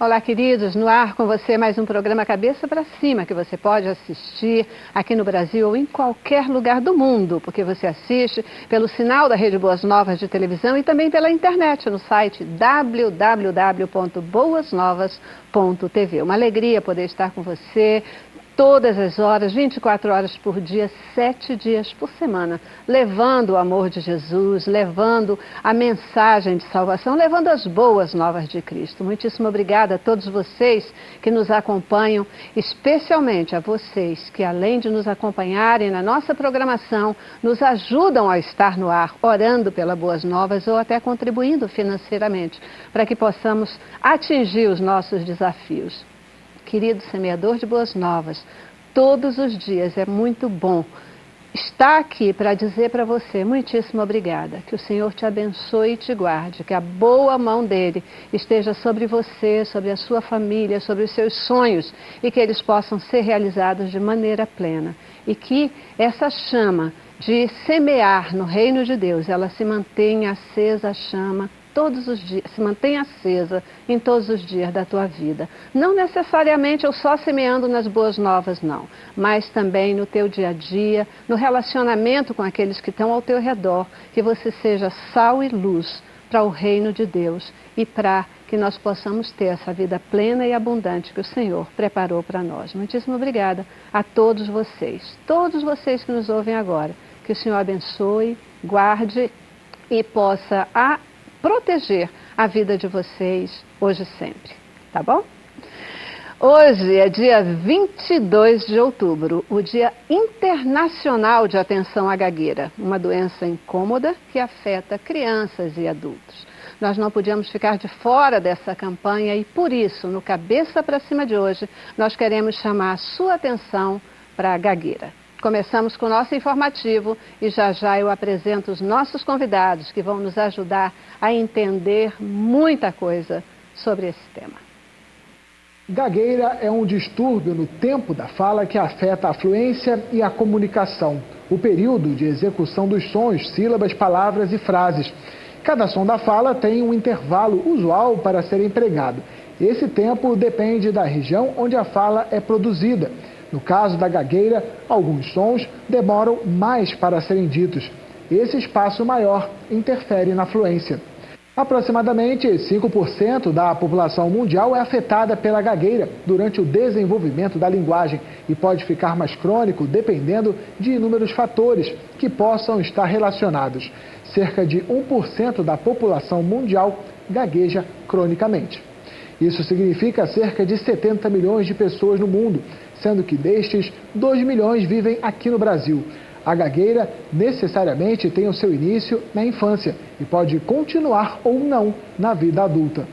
Olá, queridos, no ar com você mais um programa Cabeça para Cima, que você pode assistir aqui no Brasil ou em qualquer lugar do mundo, porque você assiste pelo sinal da Rede Boas Novas de televisão e também pela internet, no site www.boasnovas.tv. Uma alegria poder estar com você todas as horas, 24 horas por dia, 7 dias por semana, levando o amor de Jesus, levando a mensagem de salvação, levando as boas novas de Cristo. Muitíssimo obrigada a todos vocês que nos acompanham, especialmente a vocês que, além de nos acompanharem na nossa programação, nos ajudam a estar no ar, orando pela Boas Novas ou até contribuindo financeiramente, para que possamos atingir os nossos desafios. Querido semeador de boas novas, todos os dias é muito bom estar aqui para dizer para você, muitíssimo obrigada, que o Senhor te abençoe e te guarde, que a boa mão dele esteja sobre você, sobre a sua família, sobre os seus sonhos e que eles possam ser realizados de maneira plena. E que essa chama de semear no reino de Deus, ela se mantenha acesa, a chama, todos os dias, se mantenha acesa em todos os dias da tua vida. Não necessariamente eu só semeando nas boas novas, não, mas também no teu dia a dia, no relacionamento com aqueles que estão ao teu redor, que você seja sal e luz para o reino de Deus e para que nós possamos ter essa vida plena e abundante que o Senhor preparou para nós. Muitíssimo obrigada a todos vocês que nos ouvem agora. Que o Senhor abençoe, guarde e possa proteger a vida de vocês hoje e sempre, tá bom? Hoje é dia 22 de outubro, o Dia Internacional de Atenção à Gagueira, uma doença incômoda que afeta crianças e adultos. Nós não podíamos ficar de fora dessa campanha e por isso, no Cabeça para Cima de hoje, nós queremos chamar a sua atenção para a gagueira. Começamos com o nosso informativo e já eu apresento os nossos convidados que vão nos ajudar a entender muita coisa sobre esse tema. Gagueira é um distúrbio no tempo da fala que afeta a fluência e a comunicação, o período de execução dos sons, sílabas, palavras e frases. Cada som da fala tem um intervalo usual para ser empregado. Esse tempo depende da região onde a fala é produzida. No caso da gagueira, alguns sons demoram mais para serem ditos. Esse espaço maior interfere na fluência. Aproximadamente 5% da população mundial é afetada pela gagueira durante o desenvolvimento da linguagem e pode ficar mais crônico dependendo de inúmeros fatores que possam estar relacionados. Cerca de 1% da população mundial gagueja cronicamente. Isso significa cerca de 70 milhões de pessoas no mundo, sendo que destes, 2 milhões vivem aqui no Brasil. A gagueira necessariamente tem o seu início na infância e pode continuar ou não na vida adulta.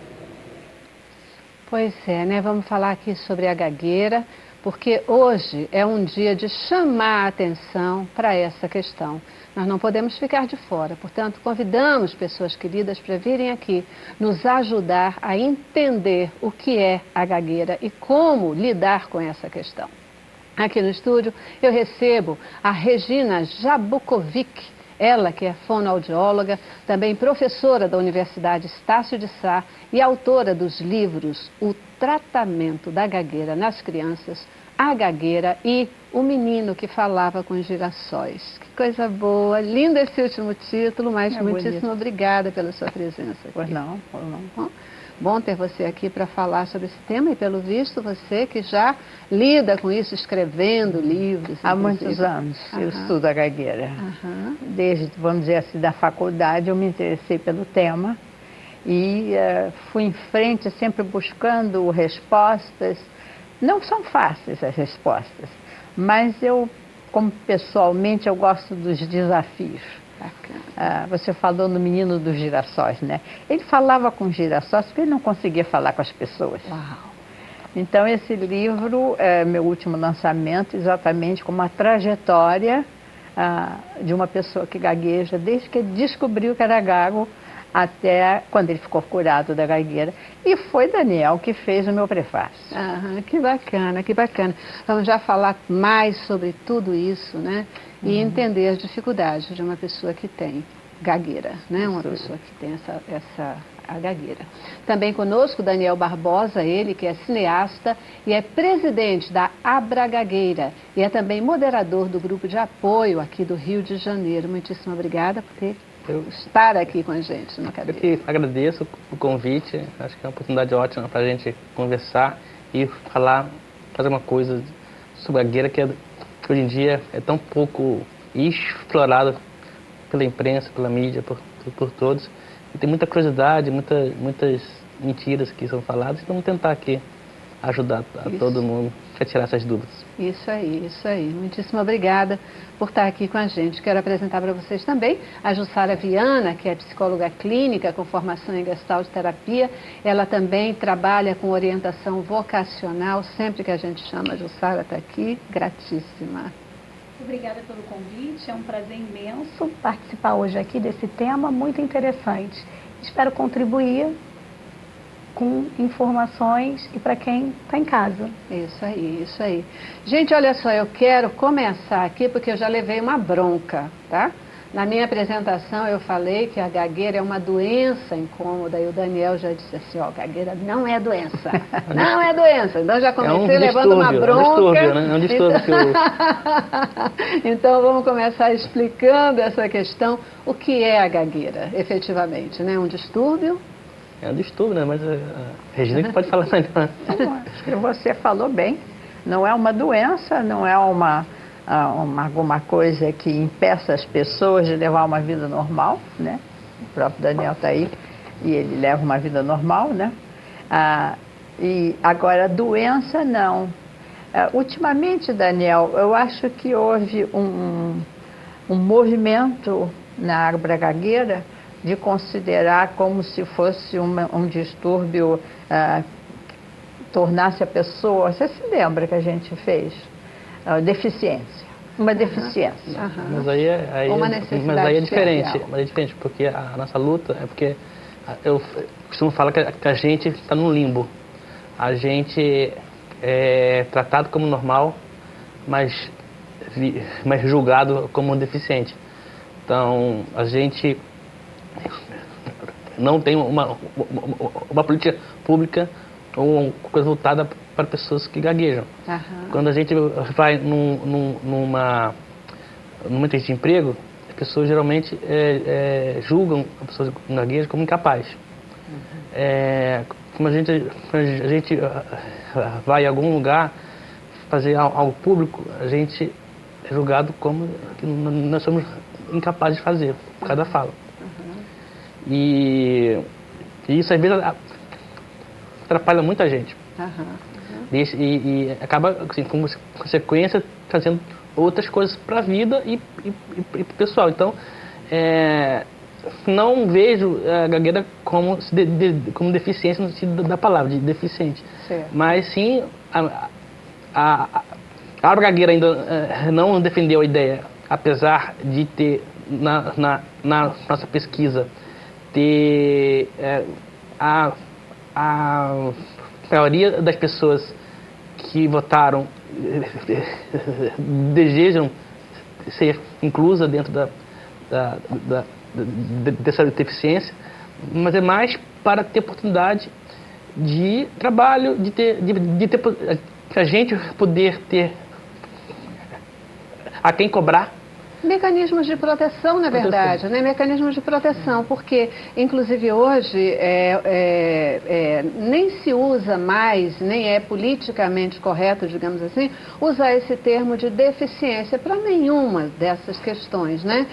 Pois é, né? Vamos falar aqui sobre a gagueira, porque hoje é um dia de chamar a atenção para essa questão. Nós não podemos ficar de fora, portanto, convidamos pessoas queridas para virem aqui nos ajudar a entender o que é a gagueira e como lidar com essa questão. Aqui no estúdio eu recebo a Regina Jabukovic, ela que é fonoaudióloga, também professora da Universidade Estácio de Sá e autora dos livros O Tratamento da Gagueira nas Crianças, A Gagueira e O Menino que Falava com Girassóis. Que coisa boa, lindo esse último título, mas muitíssimo obrigada pela sua presença aqui. Pois não. Bom ter você aqui para falar sobre esse tema e, pelo visto, você que já lida com isso, escrevendo livros. Há muitos anos eu estudo a gagueira. Desde, vamos dizer assim, da faculdade eu me interessei pelo tema e fui em frente sempre buscando respostas. Não são fáceis as respostas, mas eu, como pessoalmente, eu gosto dos desafios. Você falou no Menino dos Girassóis, né? Ele falava com girassóis porque ele não conseguia falar com as pessoas. Uau. Então esse livro é meu último lançamento, exatamente como uma trajetória de uma pessoa que gagueja desde que ele descobriu que era gago até quando ele ficou curado da gagueira. E foi Daniel que fez o meu prefácio. Que bacana, que bacana. Vamos já falar mais sobre tudo isso, né? E entender as dificuldades de uma pessoa que tem gagueira, né? Uma pessoa que tem essa a gagueira. Também conosco Daniel Barbosa, ele que é cineasta e é presidente da Abra Gagueira e é também moderador do grupo de apoio aqui do Rio de Janeiro. Muitíssimo obrigada por estar aqui com a gente no Cabeça. Eu que agradeço o convite, acho que é uma oportunidade ótima para a gente conversar e fazer uma coisa sobre a gagueira que hoje em dia é tão pouco explorada pela imprensa, pela mídia, por todos. E tem muita curiosidade, muitas mentiras que são faladas, então vamos tentar aqui ajudar a todo mundo a tirar essas dúvidas. Isso aí, isso aí. Muitíssimo obrigada por estar aqui com a gente. Quero apresentar para vocês também a Jussara Viana, que é psicóloga clínica com formação em Gestalt terapia. Ela também trabalha com orientação vocacional. Sempre que a gente chama, a Jussara está aqui. Gratíssima. Obrigada pelo convite, é um prazer imenso participar hoje aqui desse tema muito interessante. Espero contribuir com informações e para quem está em casa. Isso aí, isso aí. Gente, olha só, eu quero começar aqui porque eu já levei uma bronca, tá? Na minha apresentação eu falei que a gagueira é uma doença incômoda e o Daniel já disse assim, ó, gagueira não é doença, não é doença. Então já comecei levando uma bronca. É um distúrbio. Então vamos começar explicando essa questão, o que é a gagueira, efetivamente, né? Um distúrbio? É um distúrbio, né? Mas a Regina que pode falar melhor. Acho que você falou bem, não é uma doença, não é alguma coisa que impeça as pessoas de levar uma vida normal, né? O próprio Daniel está aí e ele leva uma vida normal, né? E agora, doença, não. Ultimamente, Daniel, eu acho que houve um movimento na Abra Gagueira de considerar como se fosse um distúrbio, tornasse a pessoa... Você se lembra que a gente fez? Deficiência. Uma deficiência. Mas aí é diferente. Mas é diferente, porque a nossa luta é porque eu costumo falar que a gente está num limbo. A gente é tratado como normal, mas julgado como deficiente. Então, a gente não tem uma política pública ou uma coisa voltada para pessoas que gaguejam. Quando a gente vai numa entrevista de emprego, as pessoas geralmente julgam a pessoa que gagueja como incapaz. Como a gente vai em algum lugar fazer algo público, a gente é julgado como que nós somos incapazes de fazer, por causa da fala. E isso às vezes atrapalha muita gente. E acaba, assim, como consequência, trazendo outras coisas para a vida e para o pessoal. Então, não vejo a gagueira como deficiência no sentido da palavra, de deficiente. Certo. Mas sim, a gagueira ainda não defendeu a ideia, apesar de ter, na nossa pesquisa, ter a maioria das pessoas que votaram desejam ser inclusa dentro dessa deficiência, mas é mais para ter oportunidade de trabalho, de ter a gente poder ter a quem cobrar. Mecanismos de proteção, na verdade, né? Mecanismos de proteção, porque, inclusive, hoje nem se usa mais, nem é politicamente correto, digamos assim, usar esse termo de deficiência para nenhuma dessas questões, né?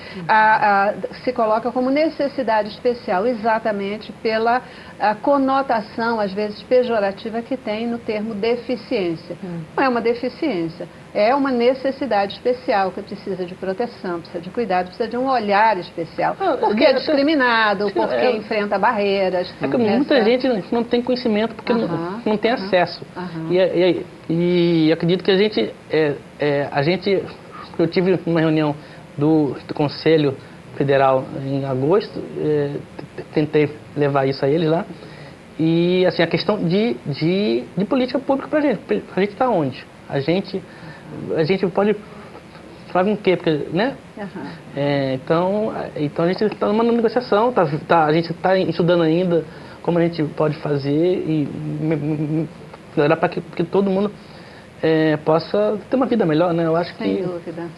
Se coloca como necessidade especial, exatamente pela conotação, às vezes, pejorativa que tem no termo deficiência. Não é uma deficiência. É uma necessidade especial que precisa de proteção, precisa de cuidado, precisa de um olhar especial. Porque é discriminado, porque enfrenta barreiras. Muita gente não tem conhecimento porque não tem acesso. E acredito que eu tive uma reunião do Conselho Federal em agosto, tentei levar isso a eles lá. E assim, a questão de política pública para a gente está onde? A gente pode falar com o quê? Porque, né? Então a gente está numa negociação, a gente está estudando ainda como a gente pode fazer e melhorar para que todo mundo possa ter uma vida melhor, né? Eu acho que...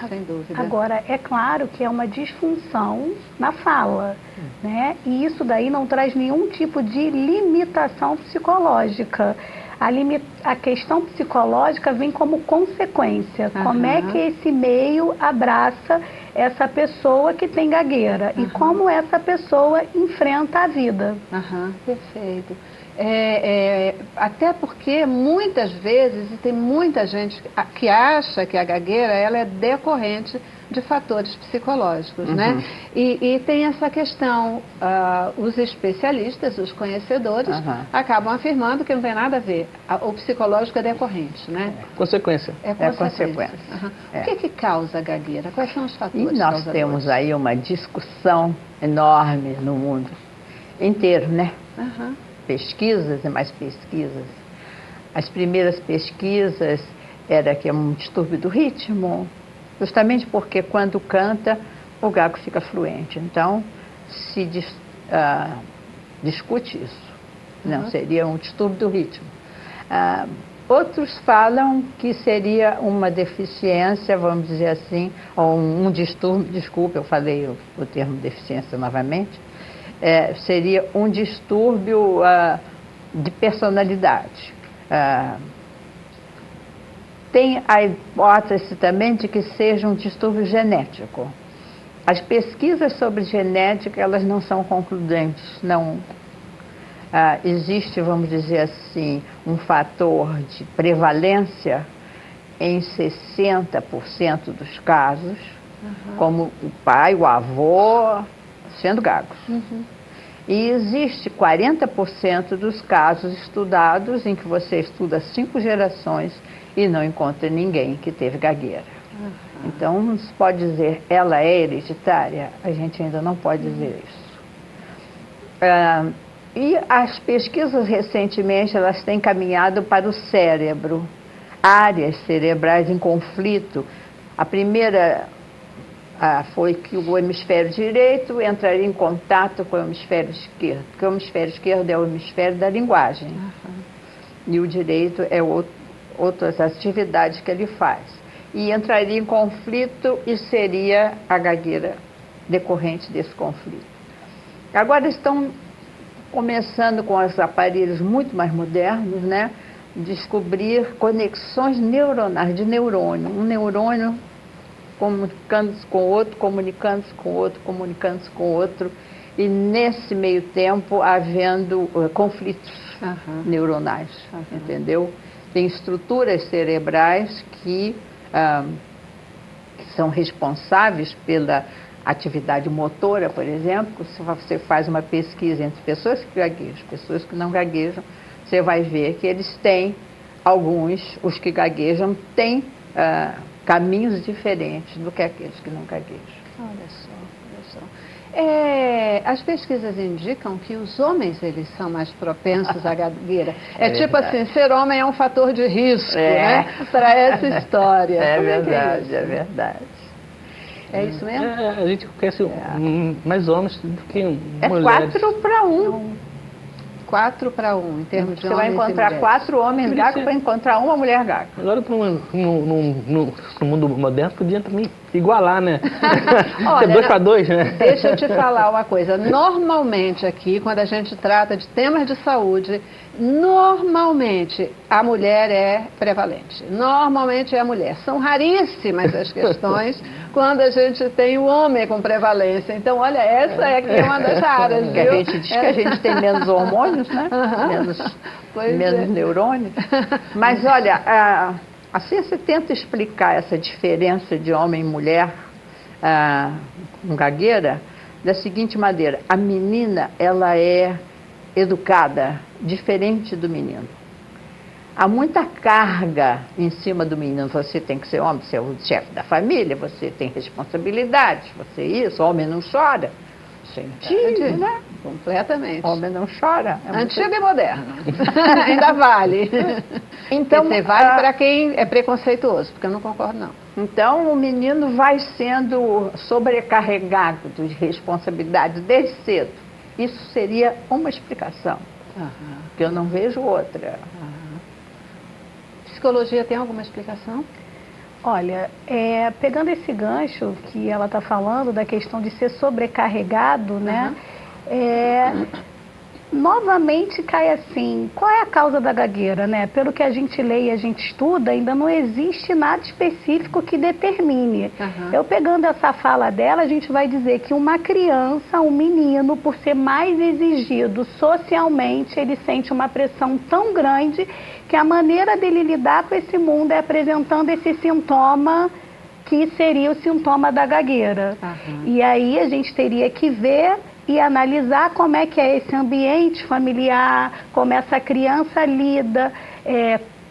Sem dúvida. Agora, é claro que é uma disfunção na fala, né? E isso daí não traz nenhum tipo de limitação psicológica. A questão psicológica vem como consequência. Como é que esse meio abraça essa pessoa que tem gagueira e como essa pessoa enfrenta a vida. Perfeito. Até porque muitas vezes tem muita gente que acha que a gagueira ela é decorrente de fatores psicológicos, né? E tem essa questão, os especialistas, os conhecedores, acabam afirmando que não tem nada a ver. O psicológico é decorrente, né? Consequência. É consequência. O que causa a gagueira? Quais são os fatores? E nós temos aí uma discussão enorme no mundo inteiro, né? Pesquisas e mais pesquisas. As primeiras pesquisas era que é um distúrbio do ritmo, justamente porque quando canta o gago fica fluente. Então se discute isso. Não seria um distúrbio do ritmo. Outros falam que seria uma deficiência, vamos dizer assim, ou um distúrbio, desculpa, eu falei o termo deficiência novamente, seria um distúrbio de personalidade. Tem a hipótese também de que seja um distúrbio genético. As pesquisas sobre genética, elas não são concludentes, não. Existe, vamos dizer assim, um fator de prevalência em 60% dos casos, como o pai, o avô, sendo gagos. E existe 40% dos casos estudados em que você estuda 5 gerações e não encontra ninguém que teve gagueira. Então, não se pode dizer, ela é hereditária? A gente ainda não pode dizer isso. E as pesquisas recentemente, elas têm caminhado para o cérebro, áreas cerebrais em conflito. A primeira foi que o hemisfério direito entraria em contato com o hemisfério esquerdo, porque o hemisfério esquerdo é o hemisfério da linguagem, e o direito é outras atividades que ele faz. E entraria em conflito e seria a gagueira decorrente desse conflito. Agora estão começando com os aparelhos muito mais modernos, né, descobrir conexões neuronais, de neurônio, um neurônio comunicando-se com o outro, comunicando-se com o outro, comunicando-se com o outro, e nesse meio tempo havendo conflitos neuronais, entendeu? Tem estruturas cerebrais que são responsáveis pela atividade motora, por exemplo. Se você faz uma pesquisa entre pessoas que gaguejam, pessoas que não gaguejam, você vai ver que eles têm, os que gaguejam, têm caminhos diferentes do que aqueles que não gaguejam. Olha só. As pesquisas indicam que os homens, eles são mais propensos à gagueira. Tipo assim, ser homem é um fator de risco, né? Para essa história. É verdade. É isso mesmo? A gente conhece mais homens do que mulheres. 4-1. 4-1, em termos de Você vai homens encontrar 4 homens gagos para encontrar uma mulher gaga. Agora, no mundo moderno, podia também igualar, né? Olha, 2-2, né? Deixa eu te falar uma coisa. Normalmente aqui, quando a gente trata de temas de saúde, normalmente a mulher é prevalente. Normalmente é a mulher. São raríssimas as questões quando a gente tem o homem com prevalência. Então, olha, essa aqui é uma das raras, viu? A gente diz que a gente tem menos hormônios, né? Menos neurônios. Mas, olha, a ciência tenta explicar essa diferença de homem e mulher com gagueira da seguinte maneira: a menina, ela é educada diferente do menino. Há muita carga em cima do menino. Você tem que ser homem, você é o chefe da família, você tem responsabilidades, você isso, homem não chora. Sentido, né? Completamente. Homem não chora. Antigo e moderno. Ainda vale. Então, você vale para quem é preconceituoso, porque eu não concordo, não. Então, o menino vai sendo sobrecarregado de responsabilidades desde cedo. Isso seria uma explicação, que eu não vejo outra. Psicologia tem alguma explicação? Olha, pegando esse gancho que ela está falando, da questão de ser sobrecarregado, né? Novamente cai assim, qual é a causa da gagueira, né? Pelo que a gente lê e a gente estuda, ainda não existe nada específico que determine. Eu pegando essa fala dela, a gente vai dizer que uma criança, um menino, por ser mais exigido socialmente, ele sente uma pressão tão grande que a maneira dele lidar com esse mundo é apresentando esse sintoma que seria o sintoma da gagueira. E aí a gente teria que ver e analisar como é que é esse ambiente familiar, como essa criança lida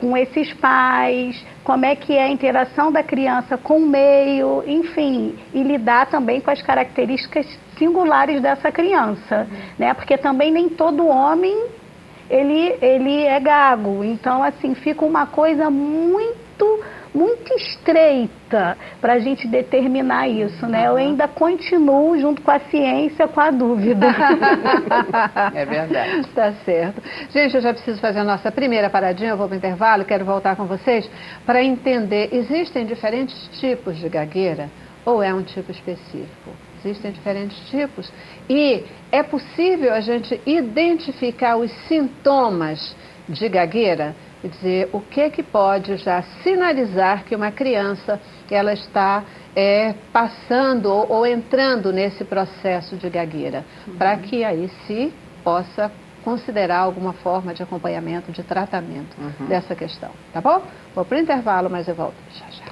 com esses pais, como é que é a interação da criança com o meio, enfim, e lidar também com as características singulares dessa criança, né? Porque também nem todo homem ele é gago, então assim fica uma coisa muito estreita para a gente determinar isso, né? Eu ainda continuo junto com a ciência, com a dúvida. É verdade. Tá certo. Gente, eu já preciso fazer a nossa primeira paradinha, eu vou para o intervalo, quero voltar com vocês para entender, existem diferentes tipos de gagueira ou é um tipo específico? Existem diferentes tipos e é possível a gente identificar os sintomas de gagueira? Quer dizer, o que pode já sinalizar que uma criança ela está passando ou entrando nesse processo de gagueira, para que aí se possa considerar alguma forma de acompanhamento, de tratamento dessa questão, tá bom? Vou para o intervalo, mas eu volto já já.